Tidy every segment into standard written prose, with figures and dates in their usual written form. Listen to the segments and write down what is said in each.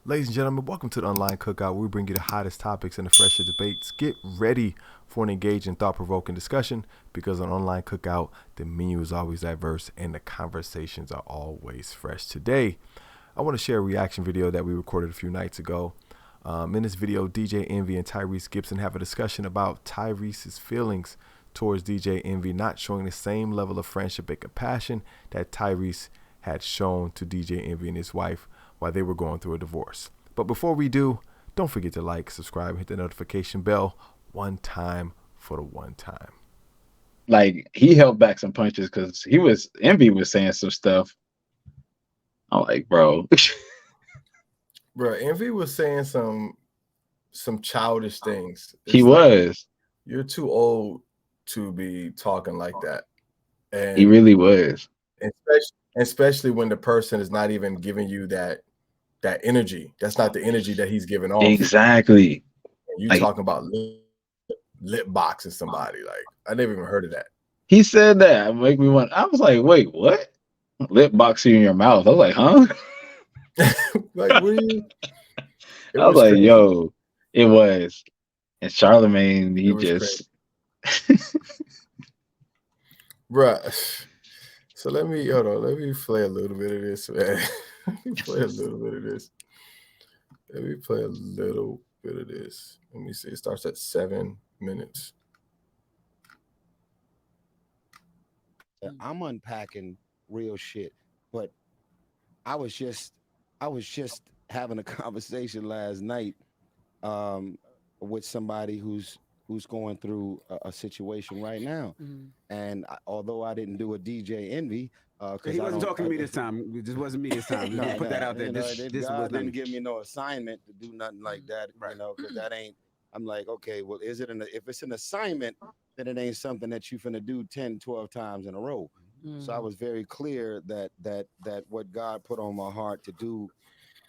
Ladies and gentlemen, welcome to the Online Cookout, where we bring you the hottest topics and the freshest debates. Get ready for an engaging, thought-provoking discussion because on Online Cookout, the menu is always diverse and the conversations are always fresh. Today, I want to share a reaction video that we recorded a few nights ago. In this video, DJ Envy and Tyrese Gibson have a discussion about Tyrese's feelings towards DJ Envy not showing the same level of friendship and compassion that Tyrese had shown to DJ Envy and his wife while they were going through a divorce. But before we do, don't forget to like, subscribe, hit the notification bell one time for the one time. Like he held back some punches because Envy was saying some stuff. I'm like, bro. Bro, Envy was saying some childish things. He was. You're too old to be talking like that. And he really was. Especially when the person is not even giving you that energy. That's not the energy that he's giving off. Exactly. And you talking about lip boxing somebody. Like, I never even heard of that. He said that. I was like, wait, what? Lip boxing in your mouth. I was like, huh? Like, what are you? I was like, yo, it was. And Charlemagne, he just bruh. So let me play a little bit of this, man. Let me play a little bit of this. Let me see. It starts at 7 minutes. I'm unpacking real shit, but I was just having a conversation last night with somebody who's going through a situation right now. And although I didn't do a DJ Envy, he wasn't talking to me this time. It just wasn't me this time. Put that out there. This God didn't give me no assignment to do nothing like that, right. Because that ain't. I'm like, okay, well, if it's an assignment, then it ain't something that you finna do 10, 12 times in a row. So I was very clear that what God put on my heart to do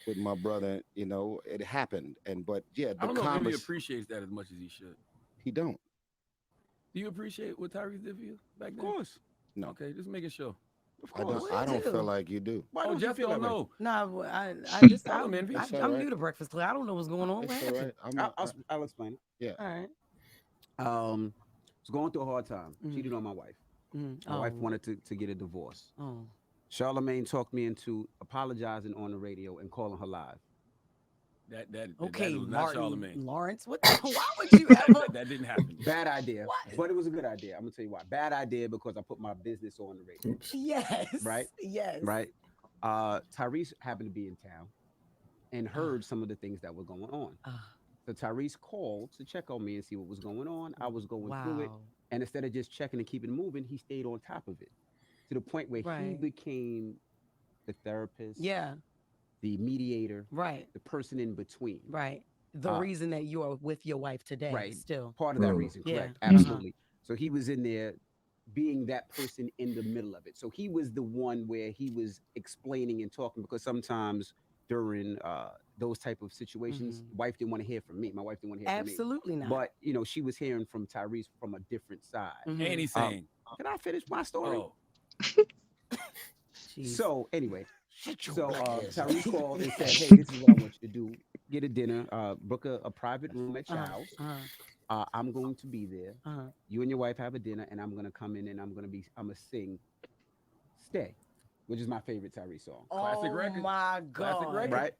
with my brother, it happened. But yeah, I don't know if he appreciates that as much as he should. He don't. Do you appreciate what Tyrese did for you back then? Of course. No. Okay, just making sure. I don't feel like you do. Why don't Jeff don't know? No, I'm new to Breakfast Club. I don't know what's going on. I'll explain it. Yeah. All right. Was going through a hard time. Cheated on my wife. My wife wanted to get a divorce. Charlemagne talked me into apologizing on the radio and calling her live. That was not Charlemagne. Lawrence, why would you ever? That didn't happen. Bad idea. What? But it was a good idea. I'm gonna tell you why. Bad idea because I put my business on the radio. Yes. Right? Yes. Right. Tyrese happened to be in town and heard some of the things that were going on. So Tyrese called to check on me and see what was going on. I was going through it. And instead of just checking and keeping it moving, he stayed on top of it to the point where he became the therapist. Yeah. The mediator, right? The person in between, right? The reason that you are with your wife today, right? Still part of that reason, correct? Absolutely. So he was in there, being that person in the middle of it. So he was the one where he was explaining and talking because sometimes during those type of situations, wife didn't want to hear from me. My wife didn't want to hear from me. Absolutely not. But she was hearing from Tyrese from a different side. And he's saying, "Can I finish my story?" Oh. So anyway. So Tyrese called and said, "Hey, this is what I want you to do: get a dinner, book a private room at your house. I'm going to be there. You and your wife have a dinner, and I'm gonna come in and I'm gonna sing, 'Stay,' which is my favorite Tyrese song. Classic record. Oh my God! Classic record, right?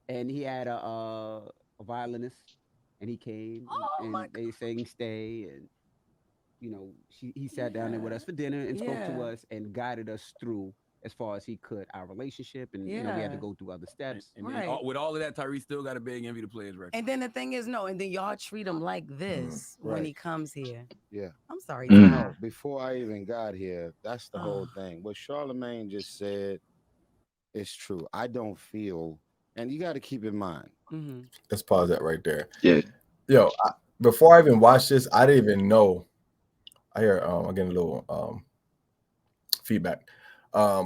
And he had a violinist, and he came and they sang 'Stay,' and he sat down there with us for dinner and spoke to us and guided us through." As far as he could, our relationship, and we had to go through other steps. And then, with all of that, Tyrese still got to beg Envy to play his record. And then the thing is, and then y'all treat him like this when he comes here. Yeah. I'm sorry. No, before I even got here, that's the whole thing. What Charlemagne just said is true. I don't feel, and you got to keep in mind. Let's pause that right there. Yeah. Yo, before I even watched this, I didn't even know. I hear I'm getting a little feedback.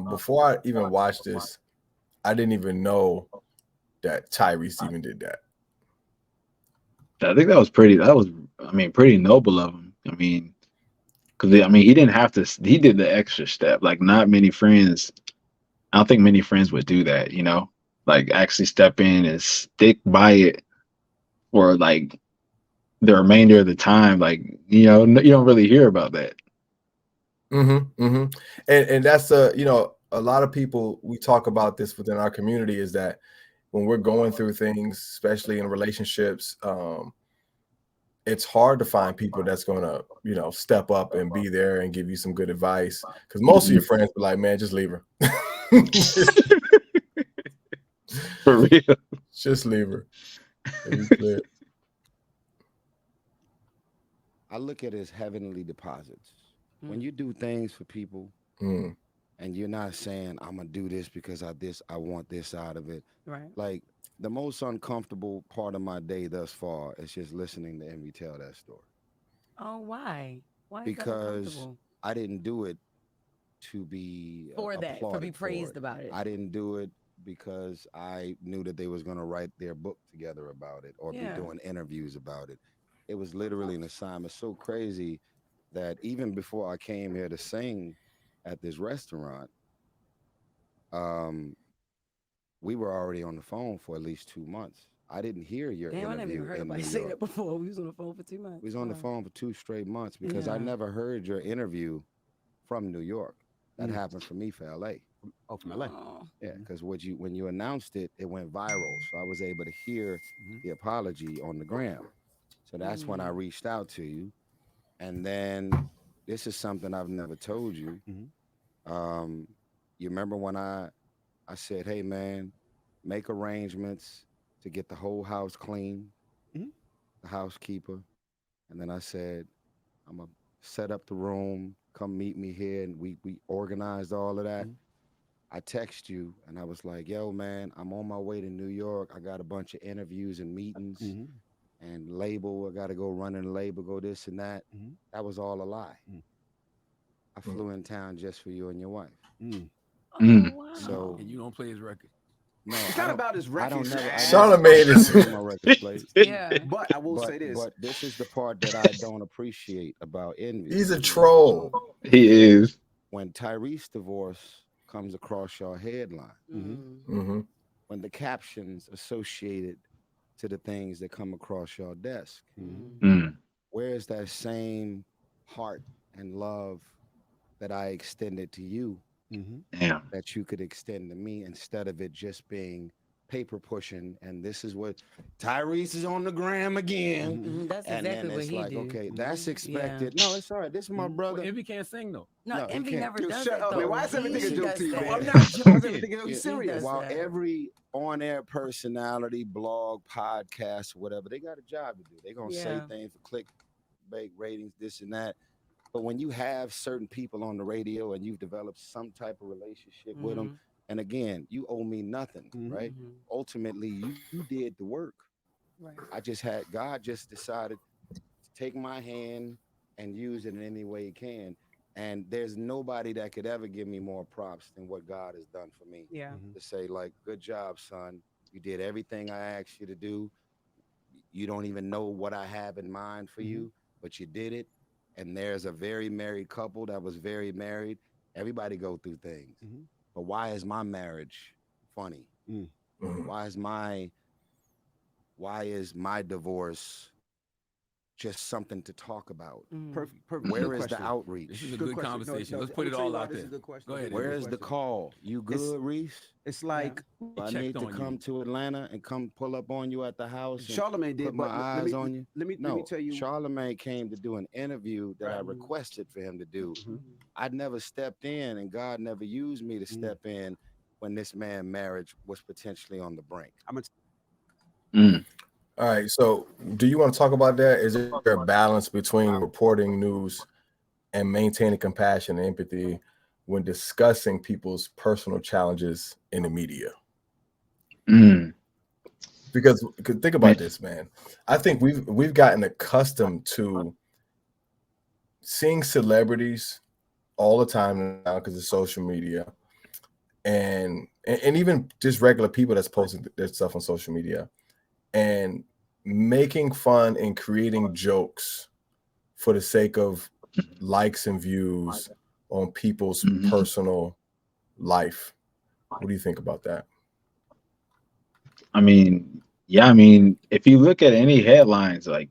Before I even watched this, I didn't even know that Tyrese even did that. I think that was pretty noble of him. I mean, because he didn't have to. He did the extra step. Like, not many friends. I don't think many friends would do that. like actually step in and stick by it for like the remainder of the time. Like, you know, you don't really hear about that. And that's a lot of people, we talk about this within our community, is that when we're going through things, especially in relationships, it's hard to find people that's going to, step up and be there and give you some good advice. Because most of your friends be like, man, just leave her. For real. Just leave her. I look at it as heavenly deposits. When you do things for people and you're not saying, I'm going to do this because I want this out of it. Right. Like, the most uncomfortable part of my day thus far is just listening to Envy tell that story. Oh, why? Why is that Because uncomfortable? I didn't do it to be For that, for applauded be praised it. about it. I didn't do it because I knew that they was going to write their book together about it or be doing interviews about it. It was literally an assignment. So crazy that even before I came here to sing at this restaurant, we were already on the phone for at least 2 months. I didn't hear your Damn, I never interview even heard in New nobody say that York. before. We was on the phone for 2 months. We was on the phone for 2 straight months because I Yeah. never heard your interview from New York. That happened for me for LA. Oh, from LA. Oh. Yeah, because when you announced it, it went viral. So I was able to hear the apology on the gram. So that's when I reached out to you. And then this is something I've never told you. You remember when I said, hey man, make arrangements to get the whole house clean, the housekeeper. And then I said, I'm gonna set up the room, come meet me here, and we organized all of that. I text you and I was like, yo man, I'm on my way to New York. I got a bunch of interviews and meetings and label. I gotta go run in the label, go this and that. That was all a lie. I flew in town just for you and your wife. Oh, wow. So And you don't play his record. no, It's not about his record. I don't never. Charlamagne is my record played. Yeah. But I will say this. But this is the part that I don't appreciate about Envy. he's a troll. He is. When Tyrese divorce comes across your headline, when the captions associated to the things that come across your desk, where is that same heart and love that I extended to you Damn. that you could extend to me instead of it just being paper pushing? And this is what Tyrese is on the gram again. That's And exactly then what it's he like, do. okay, that's expected. No, it's all right. This is my brother. Well, Envy can't sing though. No, No, he Envy can't. never Yo, does shut that up, though. man. Why is everything a He joke does to you? that. I'm not Why is joking. everything Are you does serious? While that. every on-air personality, blog, podcast, whatever, they got a job to do. They're gonna say things for clickbait ratings, this and that. But when you have certain people on the radio and you've developed some type of relationship with them, and again, you owe me nothing, right? Ultimately, you did the work. Right. God just decided to take my hand and use it in any way he can. And there's nobody that could ever give me more props than what God has done for me. Yeah. To say, like, good job, son. You did everything I asked you to do. You don't even know what I have in mind for you, but you did it. And there's a very married couple that was very married. Everybody go through things. But why is my marriage funny? Why is my divorce just something to talk about? Perfect. Where Good is the question. outreach? This is a Good good question. conversation. No, Let's I'm put it gonna tell you all why out this there. is a good question. Go ahead. Where Envy. is the call? You good, Reese? It's like I checked need to on come you. to Atlanta and come pull up on you at the house. And Charlamagne did, put my but eyes on you. Let me tell you. Charlamagne came to do an interview that I requested for him to do. I never stepped in, and God never used me to step in when this man's marriage was potentially on the brink. All right. So, do you want to talk about that? Is there a balance between reporting news and maintaining compassion and empathy when discussing people's personal challenges in the media? Because think about this, man. I think we've gotten accustomed to seeing celebrities all the time now because of social media, and even just regular people that's posting their stuff on social media, and making fun and creating jokes for the sake of likes and views on people's personal life. What do you think about that? I mean, yeah, I mean, if you look at any headlines like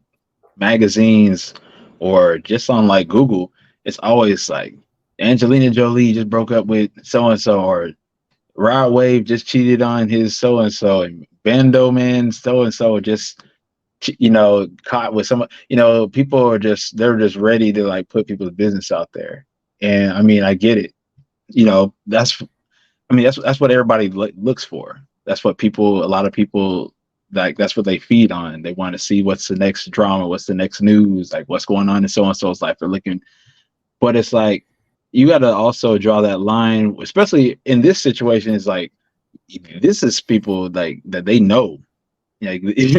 magazines or just on like Google, it's always like Angelina Jolie just broke up with so and so, or Rod Wave just cheated on his so and so, and Bando Man so and so just caught with some. People are they're just ready to like put people's business out there, and I mean, I get it. That's what everybody looks for. That's what a lot of people, like, that's what they feed on. They want to see what's the next drama, what's the next news, like what's going on in so and so's life. They're looking, but it's like you got to also draw that line, especially in this situation. Is like, this is people like that they know, like these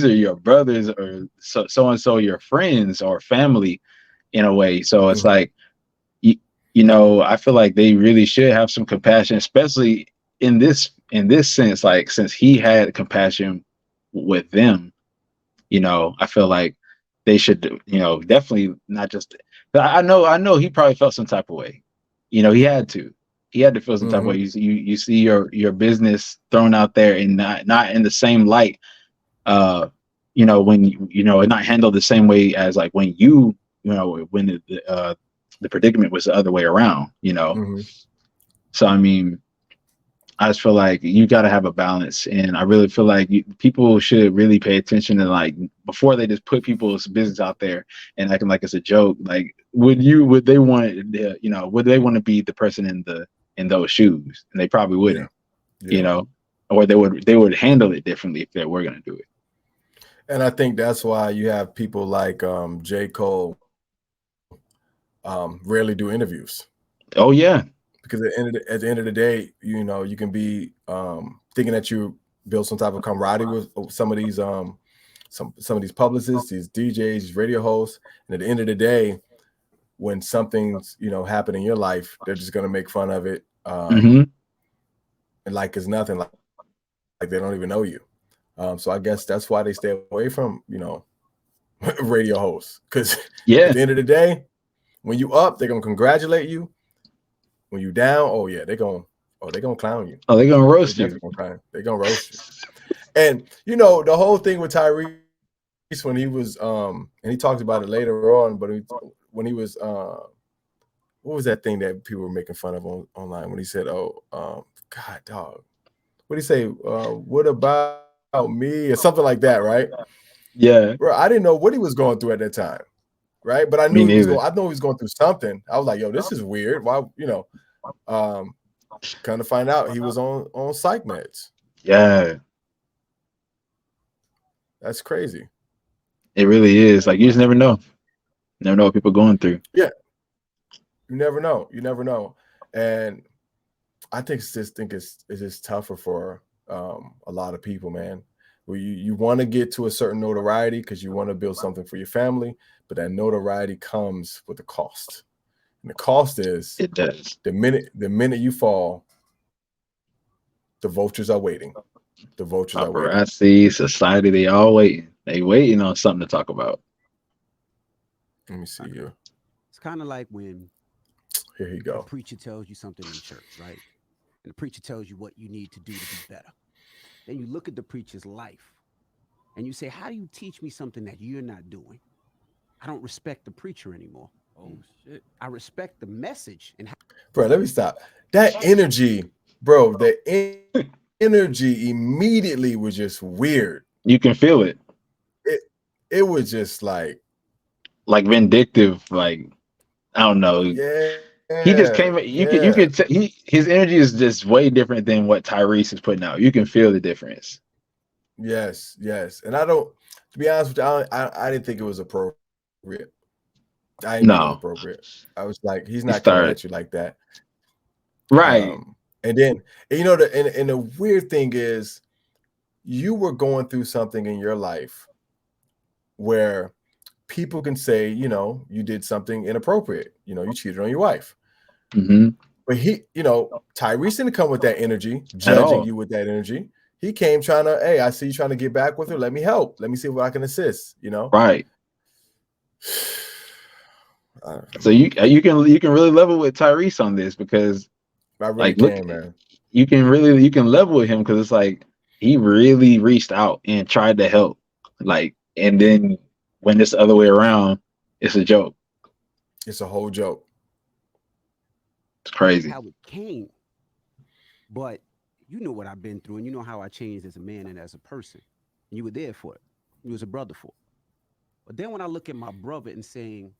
are your brothers or so and so your friends or family in a way. So it's like, I feel like they really should have some compassion, especially in this sense. Like, since he had compassion with them, I feel like they should, definitely not just. I know he probably felt some type of way. He had to feel some type of way. You see your business thrown out there and not in the same light. When not handled the same way as like when when the predicament was the other way around. So I mean, I just feel like you got to have a balance, and I really feel like people should really pay attention to, like, before they just put people's business out there and acting like it's a joke. Like, would they want to be the person in those shoes? And they probably wouldn't, or they would handle it differently if they were going to do it. And I think that's why you have people like J. Cole rarely do interviews. Oh yeah. Because at the end of the day, you can be thinking that you build some type of camaraderie with some of these some of these publicists, these DJs, these radio hosts, and at the end of the day, when something's happened in your life, they're just gonna make fun of it, and like it's nothing, like they don't even know you. So I guess that's why they stay away from radio hosts, because at the end of the day, when you up, they're gonna congratulate you. When you down, they're gonna clown you. Oh, they're gonna roast you. They're gonna roast you. And the whole thing with Tyrese, when he was and he talked about it later on, but when he was what was that thing that people were making fun of online when he said, God, dog, what did he say? What about me, or something like that, right? Yeah, bro, I didn't know what he was going through at that time, right? But I knew he was going through something. I was like, yo, this is weird. Why, kind of find out he was on psych meds. Yeah, that's crazy. It really is. Like, you just never know. Never know what people are going through. Yeah, you never know. And I think it's just tougher for a lot of people, man. Where you want to get to a certain notoriety because you want to build something for your family, but that notoriety comes with a cost. And the cost is, it does. The minute you fall, the vultures are waiting. The vultures are waiting. I see society, they all waiting. They waiting on something to talk about. Let me see here. It's kind of like when here you go. The preacher tells you something in church, right? And the preacher tells you what you need to do to be better. Then you look at the preacher's life and you say, how do you teach me something that you're not doing? I don't respect the preacher anymore. Oh shit. I respect the message. And bro, let me stop. That energy, bro, the energy immediately was just weird. You can feel it. It was just like vindictive, like, I don't know. Yeah. He just came. You could his energy is just way different than what Tyrese is putting out. You can feel the difference. Yes. And to be honest with you, I didn't think it was appropriate. I didn't think it was appropriate. I was like, he's not coming at you like that. Right. And then, and the weird thing is, you were going through something in your life where people can say, you did something inappropriate. You cheated on your wife. Mm-hmm. But Tyrese didn't come with that energy, judging you with that energy. He came trying to, hey, I see you trying to get back with her. Let me help. Let me see if I can assist. Right. So you can really level with Tyrese on this, because I really can, man. You can level with him, because it's like, he really reached out and tried to help. Like, and then when it's the other way around, it's a joke. It's a whole joke. It's crazy. How it came. But you know what I've been through, and you know how I changed as a man and as a person. You were there for it. You was a brother for it. But then when I look at my brother and saying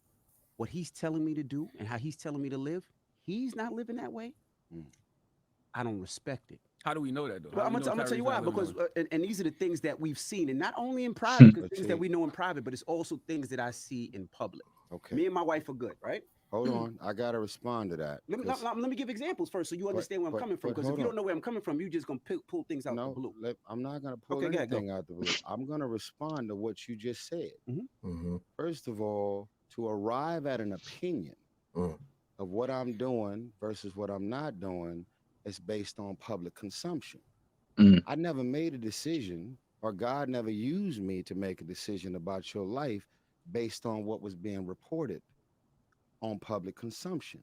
what he's telling me to do and how he's telling me to live, he's not living that way. I don't respect it. How do we know that though? Well, I'm gonna Tyrese tell you not why. living Because that way? and these are the things that we've seen, and not only in private, because things that we know in private, but it's also things that I see in public. Okay. Me and my wife are good, right? Hold on, I gotta respond to that. Let me give examples first, so you understand where I'm coming from. Because if you don't know where I'm coming from, you're just gonna pull things out the blue. I'm not gonna pull anything out the blue. I'm gonna respond to what you just said. First of all, to arrive at an opinion of what I'm doing versus what I'm not doing is based on public consumption. I never made a decision, or God never used me to make a decision about your life based on what was being reported on public consumption.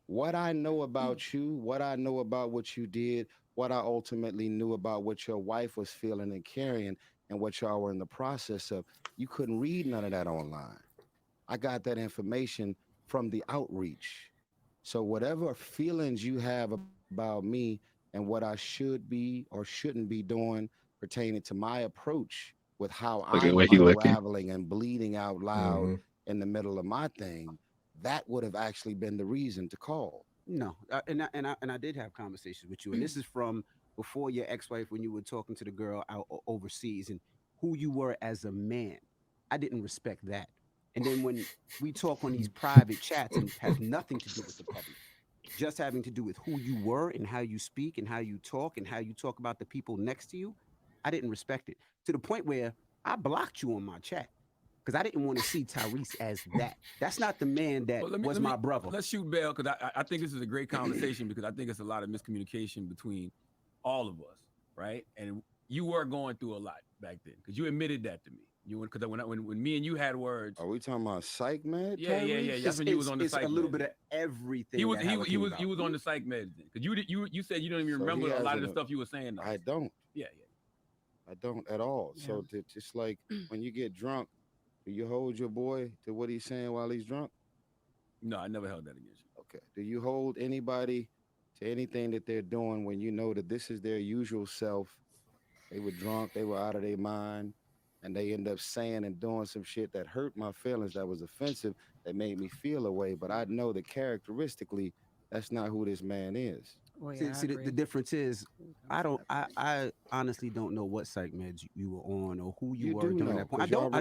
What I know about you, what I know about what you did, what I ultimately knew about what your wife was feeling and carrying, and what y'all were in the process of, you couldn't read none of that online. I got that information from the outreach. So whatever feelings you have about me and what I should be or shouldn't be doing pertaining to my approach with how I'm unraveling and bleeding out loud in the middle of my thing, that would have actually been the reason to call. No, and I did have conversations with you, and this is from before your ex-wife, when you were talking to the girl out overseas and who you were as a man. I didn't respect that. And then when we talk on these private chats and has nothing to do with the public, just having to do with who you were and how you speak and how you talk about the people next to you, I didn't respect it to the point where I blocked you on my chat. Because I didn't want to see Tyrese as that. That's not the man that was my brother. Let's shoot bail, because I think this is a great conversation, because I think it's a lot of miscommunication between all of us, right? And you were going through a lot back then, because you admitted that to me. Because when me and you had words. Are we talking about psych med? Yeah. That's when you was on the psych med. It's a little bit of everything. He was on the psych med, because you said you don't even remember a lot of the stuff you were saying. I don't. Yeah. I don't at all. Yeah. So just like when you get drunk, do you hold your boy to what he's saying while he's drunk? No, I never held that against you. Okay. Do you hold anybody to anything that they're doing when you know that this is their usual self? They were drunk, they were out of their mind, and they end up saying and doing some shit that hurt my feelings, that was offensive, that made me feel a way. But I know that characteristically, that's not who this man is. Well, yeah, see the difference is, I honestly don't know what psych meds you were on or who you were during that point. I don't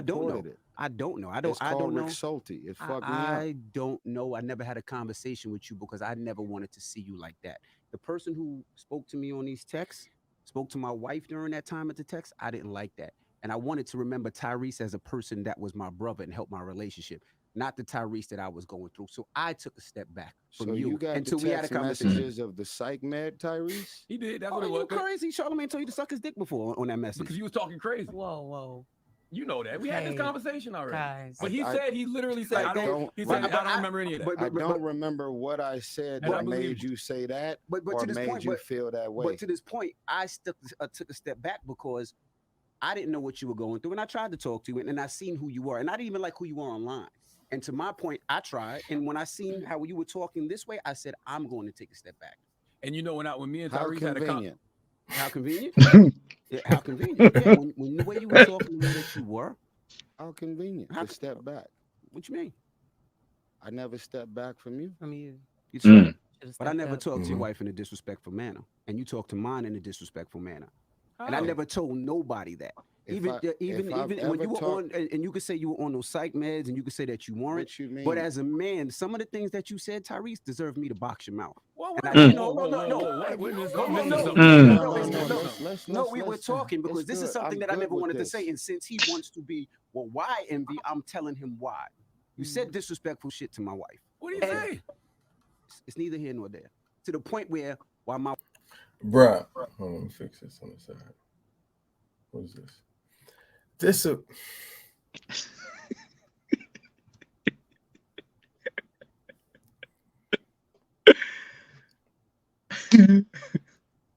know. It's called Rexulti. It fucked me up. I don't know. I never had a conversation with you because I never wanted to see you like that. The person who spoke to me on these texts, spoke to my wife during that time at the text, I didn't like that. And I wanted to remember Tyrese as a person that was my brother and help my relationship, not the Tyrese that I was going through. So I took a step back from you got until the we had a conversation. Messages of the psych med, Tyrese? He did. That's what it was. You crazy? Charlamagne told you to suck his dick before on that message. Because you was talking crazy. Whoa. You know that. We had this conversation already. Guys. But he literally said, I don't remember any of that. I don't remember what I said that made you say that or made you feel that way. But to this point, I took a step back because I didn't know what you were going through, and I tried to talk to you, and I seen who you were, and I didn't even like who you were online. And to my point, I tried, and when I seen how you were talking this way, I said, I'm going to take a step back. And you know, when me and Tyrese had a how convenient? Yeah, how convenient? Yeah, when the way you were talking, the way that you were. How convenient to step back? What you mean? I never stepped back from you. From you. But I never talked to your wife in a disrespectful manner, and you talked to mine in a disrespectful manner. And I never told nobody that. Even when you were on, and you could say you were on those psych meds, and you could say that you weren't. What you mean? But as a man, some of the things that you said, Tyrese, deserve me to box your mouth. No, we were talking because this is something that I never wanted to say. And since he wants to be, well, why envy? I'm telling him why. You said disrespectful shit to my wife. What do you say? It's neither here nor there. To the point where, while my bruh, hold on, let me fix this on the side. What is this?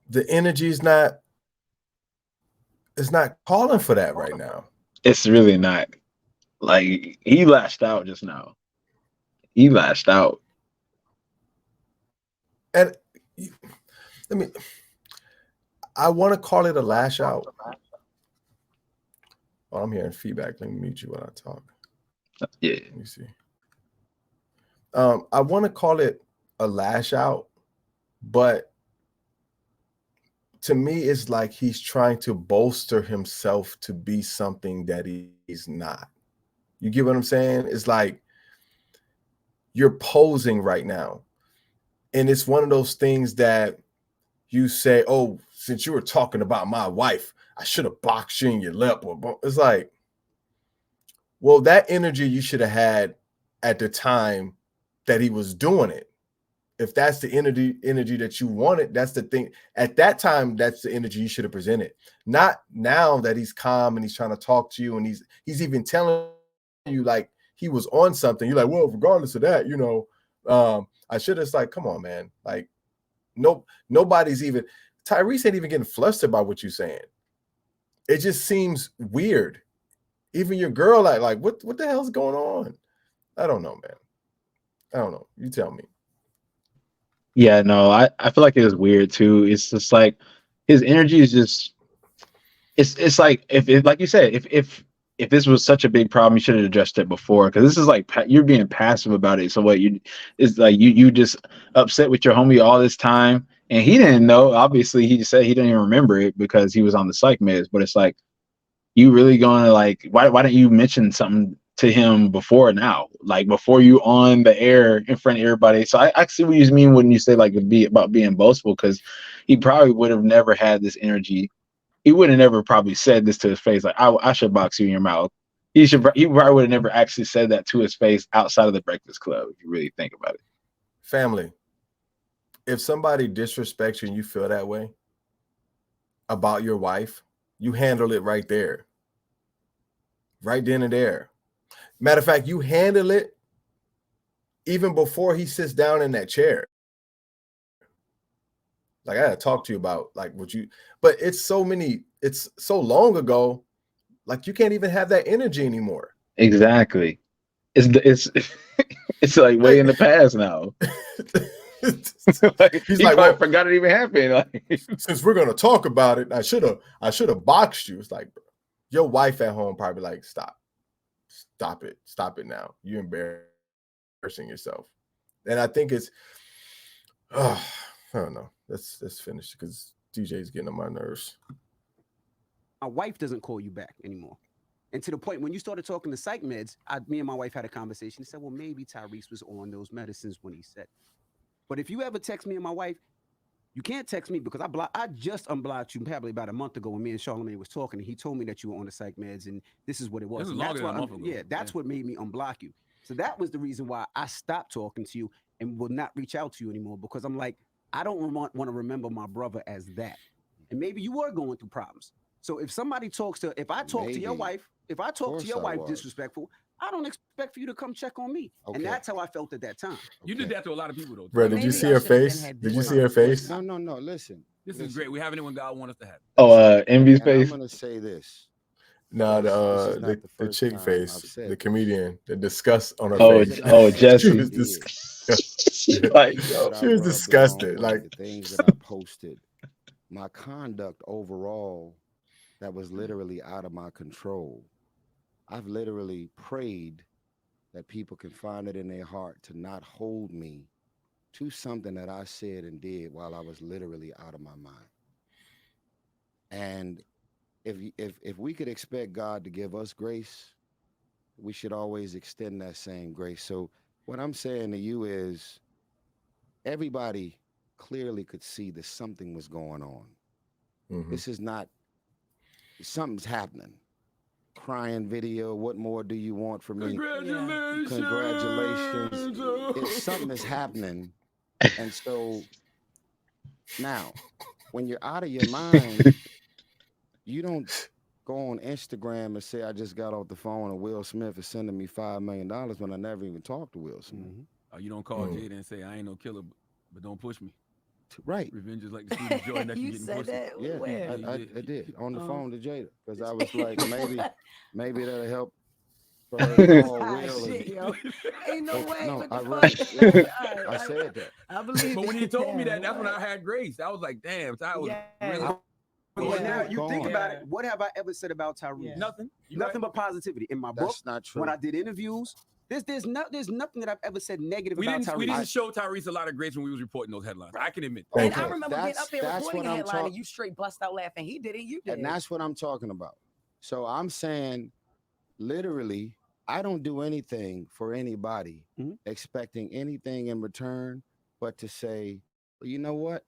The energy is not it's not calling for that right now. It's really not. Like, he lashed out just now. He lashed out. And let me, I want to call it a lash out. Oh, I'm hearing feedback. Let me mute you when I talk. Yeah. Let me see. I want to call it a lash out, but to me, it's like he's trying to bolster himself to be something that he's not. You get what I'm saying? It's like you're posing right now. And it's one of those things that you say, oh, since you were talking about my wife, I should have boxed you in your lip. It's like, well, that energy you should have had at the time that he was doing it. If that's the energy that you wanted, that's the thing. At that time, that's the energy you should have presented. Not now that he's calm and he's trying to talk to you and he's even telling you like he was on something. You're like, well, regardless of that, I should have. It's like, come on, man. Like, nobody's even. Tyrese ain't even getting flustered by what you're saying. It just seems weird. Even your girl, like what the hell's going on? I don't know, man. I don't know. You tell me. Yeah, no, I feel like it was weird too. It's just like his energy is just it's like if like you said, if this was such a big problem, you should have addressed it before. Because this is like you're being passive about it. So what it's like you just upset with your homie all this time, and he didn't know. Obviously, he just said he didn't even remember it because he was on the psych meds. But it's like you really gonna like why don't you mention something to him before now, like before you on the air in front of everybody? So I see what you mean when you say like be about being boastful, because he probably would have never had this energy. He would have never probably said this to his face, like I should box you in your mouth. He probably would have never actually said that to his face outside of the Breakfast Club, if you really think about it. Family, if somebody disrespects you and you feel that way about your wife, you handle it right there. Right then and there. Matter of fact, you handle it even before he sits down in that chair. Like, I gotta talk to you about like what you, but it's so long ago, like you can't even have that energy anymore. Exactly. It's it's like way in the past now. Like, He's he like, probably well, forgot it even happened. Like, since we're gonna talk about it, I should have boxed you. It's like, bro, your wife at home probably like, stop it now. You're embarrassing yourself. And I think it's, I don't know. Let's finish because DJ's getting on my nerves. My wife doesn't call you back anymore. And to the point when you started talking to psych meds, me and my wife had a conversation. He said, well, maybe Tyrese was on those medicines when he said. But if you ever text me and my wife, you can't text me because I just unblocked you probably about a month ago when me and Charlamagne was talking, and he told me that you were on the psych meds and this is what it was. This was And longer that's than why a month ago. yeah, that's what made me unblock you. So that was the reason why I stopped talking to you and will not reach out to you anymore, because I'm like, I don't want to remember my brother as that. And maybe you were going through problems. So if somebody if I talk to your wife, if I talk to your wife disrespectful, I don't expect for you to come check on me. Okay. And that's how I felt at that time. You did that to a lot of people though. Bro, did you see her face? Did you see her face? No. Listen. This is great. We're having it when God wants us to have it. oh, Envy's face. I'm gonna say this. No, the the chick time face, I've the said comedian, the disgust on her Oh, face. oh, She Jesse. was disgusted. Like, that She I was rubbed disgusted. along Like, with, the things that I posted, my conduct overall, that was literally out of my control. I've literally prayed that people can find it in their heart to not hold me to something that I said and did while I was literally out of my mind. And if we could expect God to give us grace, we should always extend that same grace. So what I'm saying to you is, everybody clearly could see that something was going on. mhm. This is not, something's happening. Crying video, what more do you want from me? Congratulations. Congratulations. Something is happening. And so now, when you're out of your mind, you don't go on Instagram and say, I just got off the phone and Will Smith is sending me $5 million when I never even talked to Will Smith. You don't call Jada and say, I ain't no killer, but don't push me. Right. Revenge is like the sweetest joy next to You getting said pussy. that? Yeah, When? I did on the Oh. phone to Jada because I was like, maybe that'll help for her to call Ah, Will. shit, yo. Ain't no way. No, What the I fuck? really, All right, I said that. I believe But it. when he told me that, Yeah, that's when I what? had grace. I was like, damn, Ty was Yeah. really. But now Yeah. you think Gone. about it. What have I ever said about Tyrese? Yeah. Nothing. You Nothing right. but positivity. In my book, That's not true. when I did interviews, there's nothing that I've ever said negative We about didn't, Tyrese. we didn't show Tyrese a lot of grace when we was reporting those headlines. I can admit. And Okay. I remember getting up there That's reporting what a I'm headline talking. and you straight bust out laughing. He did it, you did And it. that's what I'm talking about. So I'm saying, literally, I don't do anything for anybody Mhm. expecting anything in return, but to say, well, you know what?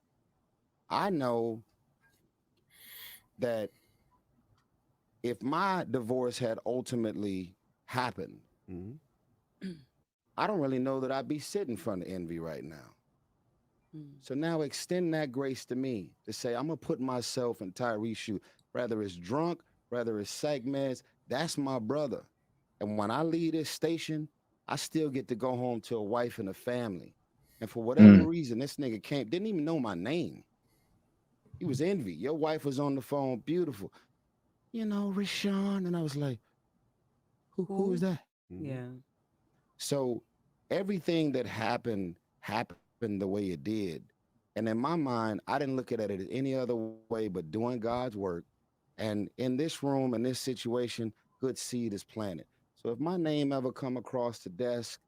I know that if my divorce had ultimately happened, Mhm. I don't really know that I'd be sitting in front of Envy right now. Mm. So now extend that grace to me to say, I'm going to put myself in Tyrese's shoe, whether it's drunk, whether it's segments, that's my brother. And when I leave this station, I still get to go home to a wife and a family. And for whatever reason, this nigga didn't even know my name. He was Envy. Your wife was on the phone, beautiful. You know, Rashawn. And I was like, who is that? Yeah. So everything that happened the way it did. And in my mind, I didn't look at it any other way but doing God's work. And in this room, in this situation, good seed is planted. So if my name ever come across the desk,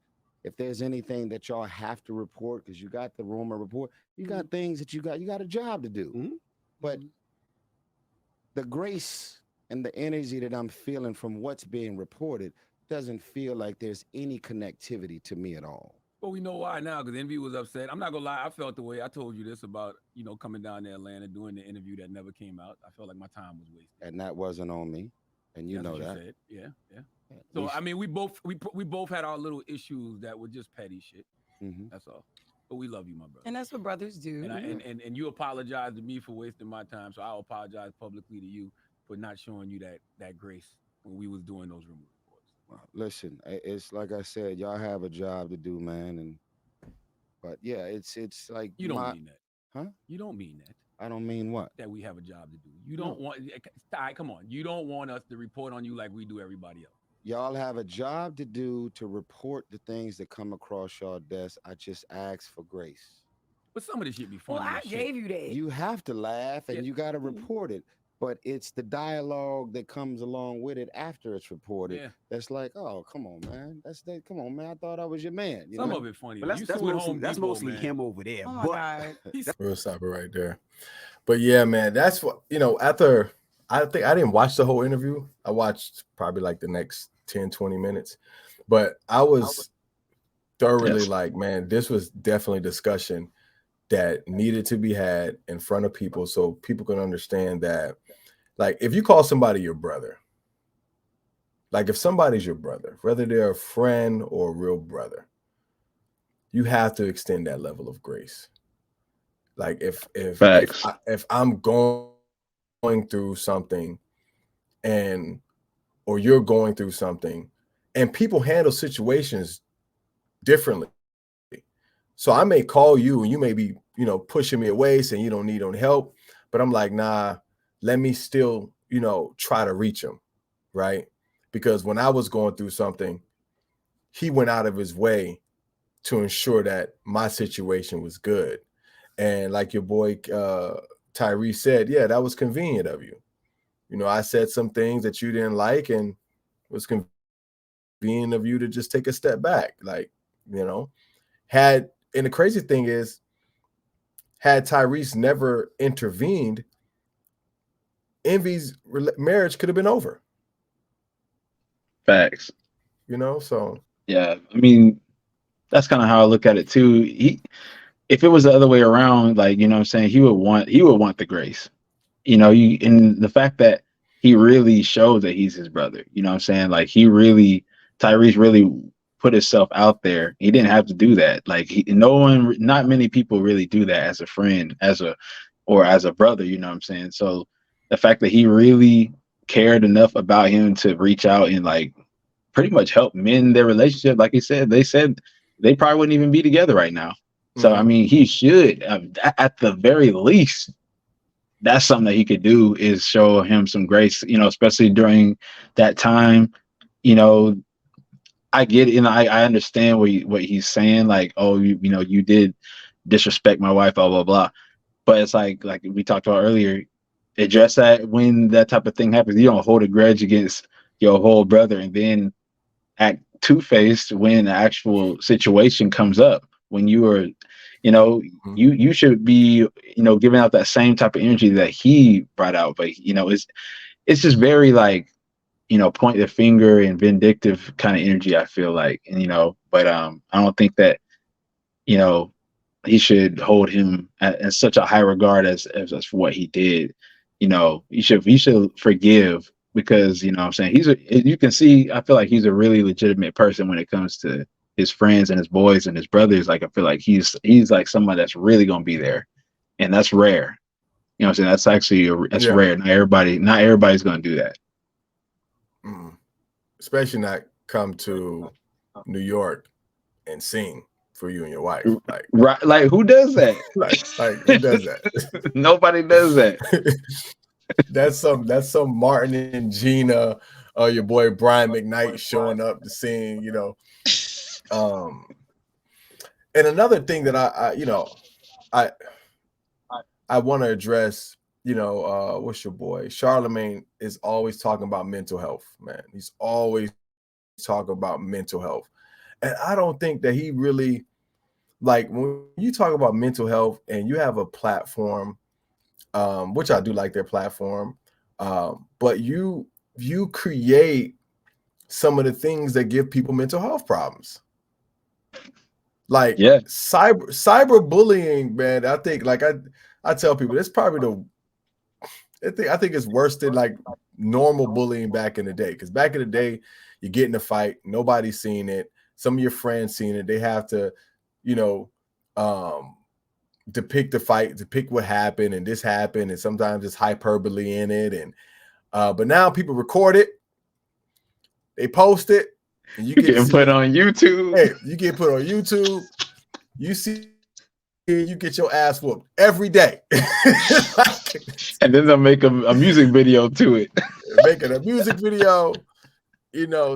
if there's anything that y'all have to report, because you got the rumor report, you got things that you got a job to do. Mhm. But the grace and the energy that I'm feeling from what's being reported doesn't feel like there's any connectivity to me at all. Well, we know why now, because Envy was upset. I'm not gonna lie, I felt the way I told you this about, coming down to Atlanta, doing the interview that never came out. I felt like my time was wasted. And that wasn't on me. And you That's know what that. said. Yeah. So I mean, we both had our little issues that were just petty shit. That's all. But we love you, my brother. And that's what brothers do. And you apologize to me for wasting my time, so I'll apologize publicly to you for not showing you that grace when we was doing those rumor reports. Well, listen, it's like I said, y'all have a job to do, man. But yeah, it's like You don't mean that, huh? You don't mean that. I don't mean what? That we have a job to do. You don't want. Ty, come on. You don't want us to report on you like we do everybody else. Y'all have a job to do to report the things that come across y'all desk. I just ask for grace. But some of this shit be funny. Well, I gave you that. You have to laugh and you got to report it. But it's the dialogue that comes along with it after it's reported. Yeah. That's like, oh, come on, man. Come on, man. I thought I was your man. Some of it funny. But that's mostly him over there. Oh my God. We'll stop it right there. But yeah, man, that's what, after, I think I didn't watch the whole interview. I watched probably like the next 10, 20 minutes. But I was thoroughly like, man, this was definitely discussion that needed to be had in front of people so people can understand that, like, if you call somebody your brother, like if somebody's your brother, whether they're a friend or a real brother, you have to extend that level of grace. Like if I'm going through something or you're going through something, and people handle situations differently. So I may call you and you may be, pushing me away saying you don't need any help, but I'm like, nah, let me still, try to reach him. Right. Because when I was going through something, he went out of his way to ensure that my situation was good. And like your boy, Tyrese said, yeah, that was convenient of you. I said some things that you didn't like and it was convenient of you to just take a step back. Like, and the crazy thing is, had Tyrese never intervened, Envy's marriage could have been over. Facts. So. Yeah, I mean, that's kind of how I look at it too. If it was the other way around, like, what I'm saying, he would want the grace. And the fact that he really showed that he's his brother, what I'm saying? Like Tyrese really put himself out there. He didn't have to do that. Like not many people really do that as a friend, as a brother, what I'm saying? So the fact that he really cared enough about him to reach out and like pretty much help mend their relationship. Like he said, they probably wouldn't even be together right now. So I mean, he should, at the very least, that's something that he could do, is show him some grace, especially during that time. You know, I get it, I understand what he's saying, like, oh, you did disrespect my wife, blah blah blah. But it's like we talked about earlier, address that when that type of thing happens. You don't hold a grudge against your whole brother and then act two-faced when the actual situation comes up. When you are, you should be, giving out that same type of energy that he brought out. But it's just very like, point the finger and vindictive kind of energy, I feel like. And but I don't think that, you know, he should hold him in such a high regard as for what he did. You should forgive, because what I'm saying, you can see, I feel like he's a really legitimate person when it comes to his friends and his boys and his brothers. Like, I feel like he's like somebody that's really gonna be there, and that's rare. What I'm saying? That's actually that's rare. Not everybody's gonna do that. Especially not come to New York and sing for you and your wife. Like, right? Like, who does that? like who does that? Nobody does that. That's some Martin and Gina, your boy Brian McKnight showing up to sing. And another thing that I want to address. What's your boy? Charlemagne is always talking about mental health, man. He's always talking about mental health. And I don't think that he really, like, when you talk about mental health and you have a platform, which I do like their platform, but you create some of the things that give people mental health problems. Like, cyberbullying, man. I think, like, I tell people, it's probably I think it's worse than like normal bullying back in the day. Because back in the day, you get in a fight, nobody's seen it. Some of your friends seen it. They have to, depict the fight, depict what happened, and this happened, and sometimes it's hyperbole in it. And but now people record it, they post it, and you get put on YouTube. Hey, you get put on YouTube. You see, you get your ass whooped every day. And then they'll make a music video to it. Making a music video,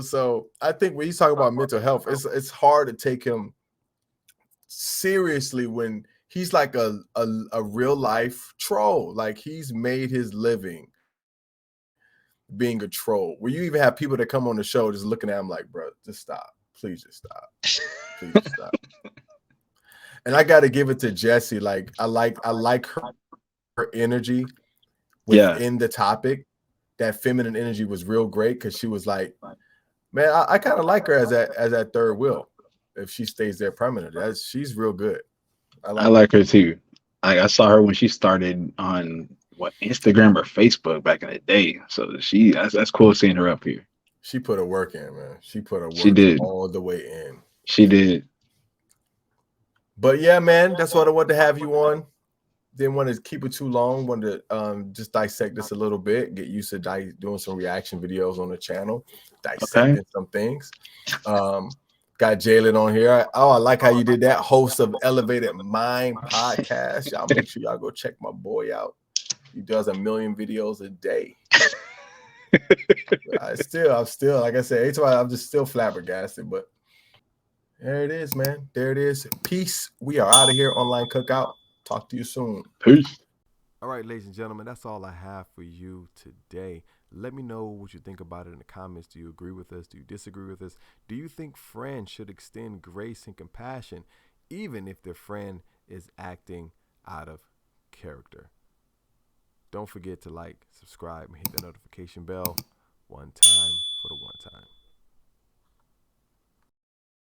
so I think when he's talking about mental health, it's hard to take him seriously when he's like a real life troll. Like, he's made his living being a troll, where you even have people that come on the show just looking at him like, bro, just stop. Please just stop. Please just stop. And I got to give it to Jessie. Like, I like her energy within the topic. That feminine energy was real great, because she was like, man, I kind of like her as that third wheel if she stays there permanently. She's real good. I like her too. I saw her when she started on Instagram or Facebook back in the day. So that's cool seeing her up here. She put her work in, man. She put her work all the way in. She did. But yeah, man, that's what I wanted to have you on. Didn't want to keep it too long. Wanted to just dissect this a little bit, get used to doing some reaction videos on the channel, dissecting some things. Got Jalen on here. I like how you did that. Host of Elevated Mind podcast. Y'all make sure y'all go check my boy out. He does 1 million videos a day. I'm still, like I said, every time I'm just still flabbergasted. But there it is, man. There it is. Peace. We are out of here. Online Cookout. Talk to you soon. Peace. All right, ladies and gentlemen, that's all I have for you today. Let me know what you think about it in the comments. Do you agree with us? Do you disagree with us? Do you think friends should extend grace and compassion even if their friend is acting out of character? Don't forget to like, subscribe, and hit the notification bell. One time for the one time.